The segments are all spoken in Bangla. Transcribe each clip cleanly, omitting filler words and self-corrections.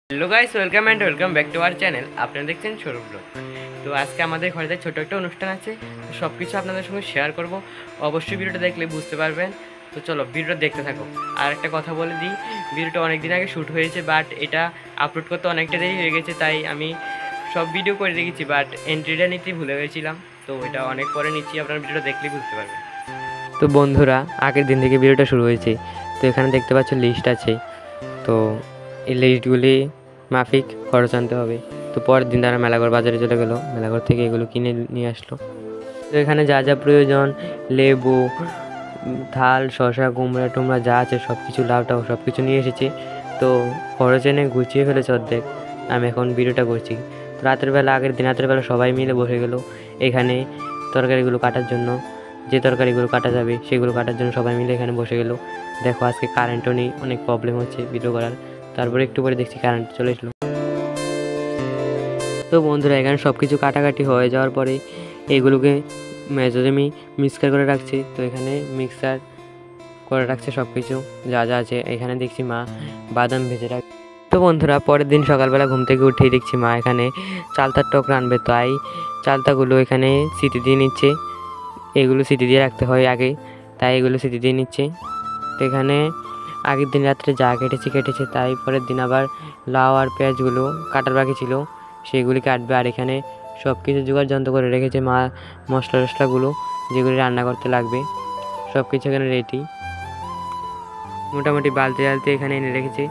Hello guys, welcome back to our channel. আপনারা দেখছেন সৌরভ ব্লগ। তো আজকে আমাদের ঘরেতে ছোট একটা অনুষ্ঠান আছে, তো সব কিছু আপনাদের সঙ্গে শেয়ার করব। অবশ্যই ভিডিওটা দেখলে বুঝতে পারবেন। তো চলো ভিডিওটা দেখতে থাকো। আর একটা কথা বলে দিই, ভিডিওটা অনেক দিন আগে শ্যুট হয়েছে, বাট এটা আপলোড করতে অনেকটা দেরি হয়ে গেছে, তাই আমি সব ভিডিও করে রেখেছি, বাট এন্ট্রিটা নিতে ভুলে গেছিলাম। তো এটা অনেক পরে নিচ্ছি, আপনারা ভিডিওটা দেখলেই বুঝতে পারবেন। তো বন্ধুরা, আগের দিন থেকে ভিডিওটা শুরু হয়েছে। তো এখানে দেখতে পাচ্ছ লিস্ট আছে, তো এই লিস্টগুলি মাফিক খরচ আনতে হবে। তো পরের দিন তারা মেলাঘর বাজারে চলে গেলো, মেলাঘর থেকে এগুলো কিনে নিয়ে আসলো। তো এখানে যা যা প্রয়োজন, লেবু, থাল, শসা, কুমড়া টুমড়া যা আছে সব কিছু, লাউটাও সব কিছু নিয়ে এসেছি। তো খরচ এনে গুছিয়ে ফেলেছে অর্ধেক। আমি এখন ভিডিওটা করছি। তো আগের দিন রাতের বেলা সবাই মিলে বসে গেল এখানে তরকারিগুলো কাটার জন্য। যে তরকারিগুলো কাটা যাবে সেগুলো কাটার জন্য সবাই মিলে এখানে বসে গেল। দেখো আজকে কারেন্টও নেই, অনেক প্রবলেম হচ্ছে ভিডিও করার। তারপরে একটু পরে দেখছি কারেন্ট চলে এসলো। তো বন্ধুরা, এখানে সব কিছু কাটাকাটি হয়ে যাওয়ার পরে এগুলোকে মেজরমি মিক্সার করে রাখছি। তো এখানে মিক্সার করে রাখছে সব কিছু যা যা আছে। এখানে দেখছি মা বাদাম ভেজে রাখ। তো বন্ধুরা, পরের দিন সকালবেলা ঘুম থেকে উঠেই দেখছি মা এখানে চালতার টক রানবে, তাই চালতাগুলো এখানে সিটি দিয়ে নিচ্ছে। এগুলো সিটি দিয়ে রাখতে হয় আগে, তাই এগুলো সিটি দিয়ে নিচ্ছে। তো এখানে আগের দিন রাত্রে যা কেটেছে, তাই পরের দিন আবার লাউ আর পেঁয়াজগুলো কাটার বাকি ছিল, সেগুলি কাটবে। আর এখানে সব কিছু জোগাড় যন্ত্র করে রেখেছে মা, মশলা টশলাগুলো যেগুলি রান্না করতে লাগবে সব কিছু এখানে রেডি। মোটামুটি বালতি এখানে এনে রেখেছে।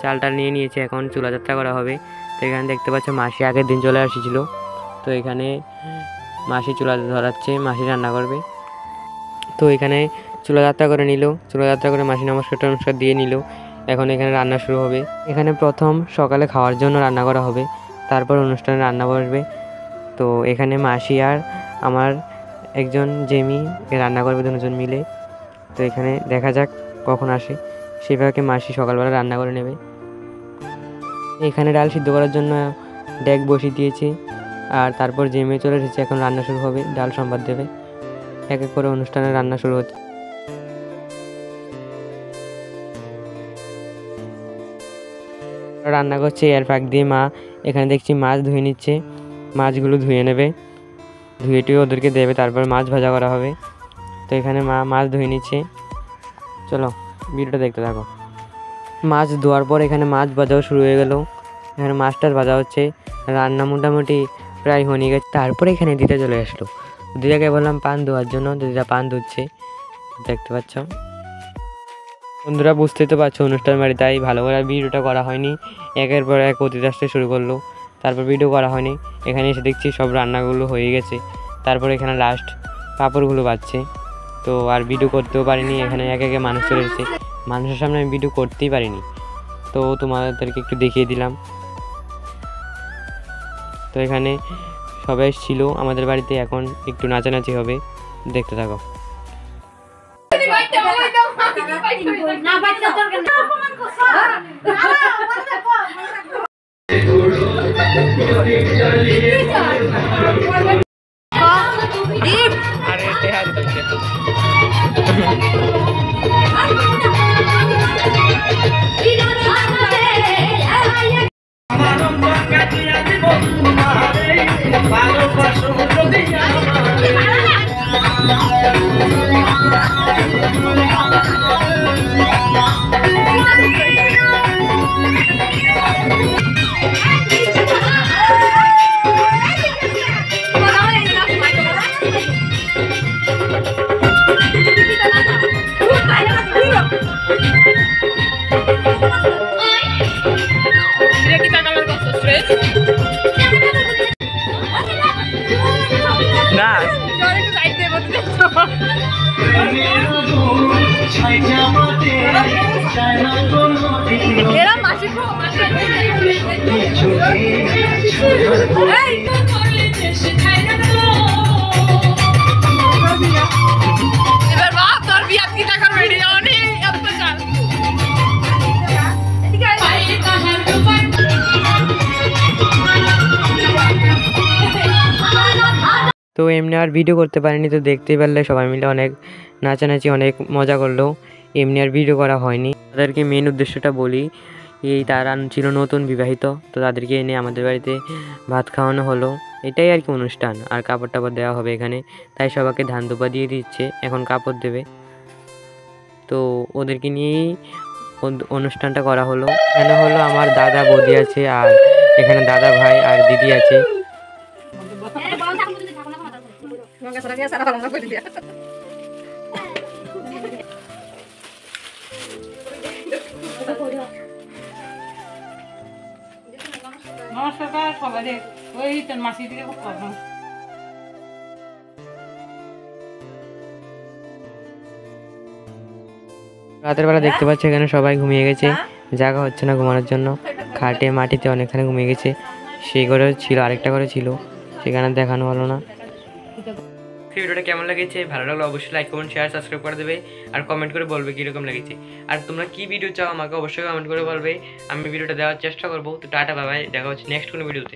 চালটা নিয়ে নিয়েছে, এখন চুলা যাত্রা করা হবে। তো এখানে দেখতে পাচ্ছ মাসি আগের দিন চলে আসছিল। তো এখানে মাসি চুলা ধরাচ্ছে, মাসি রান্না করবে। তো এখানে চুলা যাত্রা করে নিল, চুলা যাত্রা করে মাসি নমস্কার দিয়ে নিল। এখন এখানে রান্না শুরু হবে। এখানে প্রথম সকালে খাওয়ার জন্য রান্না করা হবে, তারপর অনুষ্ঠানে রান্না বসবে। তো এখানে মাসি আর আমার একজন জেমি রান্না করবে দুজন মিলে। তো এখানে দেখা যাক কখন আসে, সেভাবে মাসি সকালবেলা রান্না করে নেবে। এখানে ডাল সিদ্ধ করার জন্য ডেক বসিয়ে দিয়েছি, আর তারপর জেমে চলে এসেছে। এখন রান্না শুরু হবে, ডাল সম্বাদ দেবে। এক এক করে অনুষ্ঠানে রান্না শুরু হচ্ছে। রান্না করছে, এর ফাঁক দিয়ে মা এখানে দেখছি মাছ ধুয়ে নিচ্ছে। মাছগুলো ধুয়ে নেবে, ধুয়ে টুয়ে ওদেরকে দেবে, তারপর মাছ ভাজা করা হবে। তো এখানে মা মাছ ধুয়ে নিচ্ছে। চলো ভিডিওটা দেখতে থাকো। মাছ ধোয়ার পর এখানে মাছ ভাজাও শুরু হয়ে গেল। এখানে মাছটার ভাজা হচ্ছে, রান্না মোটামুটি প্রায় হয়ে গেছে। তারপরে এখানে দিদা চলে আসলো। দিদাকে বললাম পান ধোয়ার জন্য, দিদা পান ধুচ্ছে, দেখতে পাচ্ছ। বন্ধুরা, বুঝতেই তো পারছো অনুষ্ঠান বাড়ি, তাই ভালো করে ভিডিওটা করা হয়নি। একের পর এক অতিথি আসতে শুরু করলো, তারপর ভিডিও করা হয়নি। এখানে এসে দেখছি সব রান্নাগুলো হয়ে গেছে। তারপর এখানে লাস্ট পাঁপড়গুলো বাজছে। তো আর ভিডিও করতেও পারিনি, এখানে এক একে মানুষ চলে এসেছে। মানুষের সামনে আমি ভিডিও করতেই পারিনি, তো তোমাদেরকে একটু দেখিয়ে দিলাম। তো এখানে সবাই ছিল আমাদের বাড়িতে, এখন একটু নাচানাচি হবে, দেখতে থাকো। তো এমনি আর ভিডিও করতে পারিনি, তো দেখতেই পারলে সবাই মিলে অনেক নাচানাচি, অনেক মজা করলো। এমনি আর ভিডিও করা হয়নি। তাদেরকে মেন উদ্দেশ্যটা বলি, তারা ছিল নতুন বিবাহিত, তো তাদেরকে এনে আমাদের বাড়িতে ভাত খাওয়ানো হলো। এটাই আর কি অনুষ্ঠান। আর কাপড় টাপড় দেওয়া হবে এখানে, তাই সবাইকে ধান ধোপা দিয়ে দিচ্ছে, এখন কাপড় দেবে। তো ওদেরকে নিয়েই অনুষ্ঠানটা করা হলো। এখানে হলো আমার দাদা বৌদি আছে, আর এখানে দাদা ভাই আর দিদি আছে। নমস্কার সবাই, ওই মাসি থেকে খুব কথা। রাতের বেলা দেখতে পাচ্ছি এখানে সবাই ঘুমিয়ে গেছে, জায়গা হচ্ছে না ঘুমানোর জন্য। খাটে মাটিতে অনেকখানে ঘুমিয়ে গেছে। সেই ঘরে ছিল, আরেকটা ঘরে ছিল, সেখানে দেখানো হলো না। ভিডিওটা কেমন লেগেছে, ভালো লাগলে অবশ্যই লাইক কমেন্ট শেয়ার সাবস্ক্রাইব করে দেবে, আর কমেন্ট করে বলবে কীরকম লেগেছে। আর তোমরা কী ভিডিও চাও আমাকে অবশ্যই কমেন্ট করে বলবে, আমি ভিডিওটা দেওয়ার চেষ্টা করবো। তো টাটা বাই, দেখা হচ্ছে নেক্সট কোনো ভিডিওতে।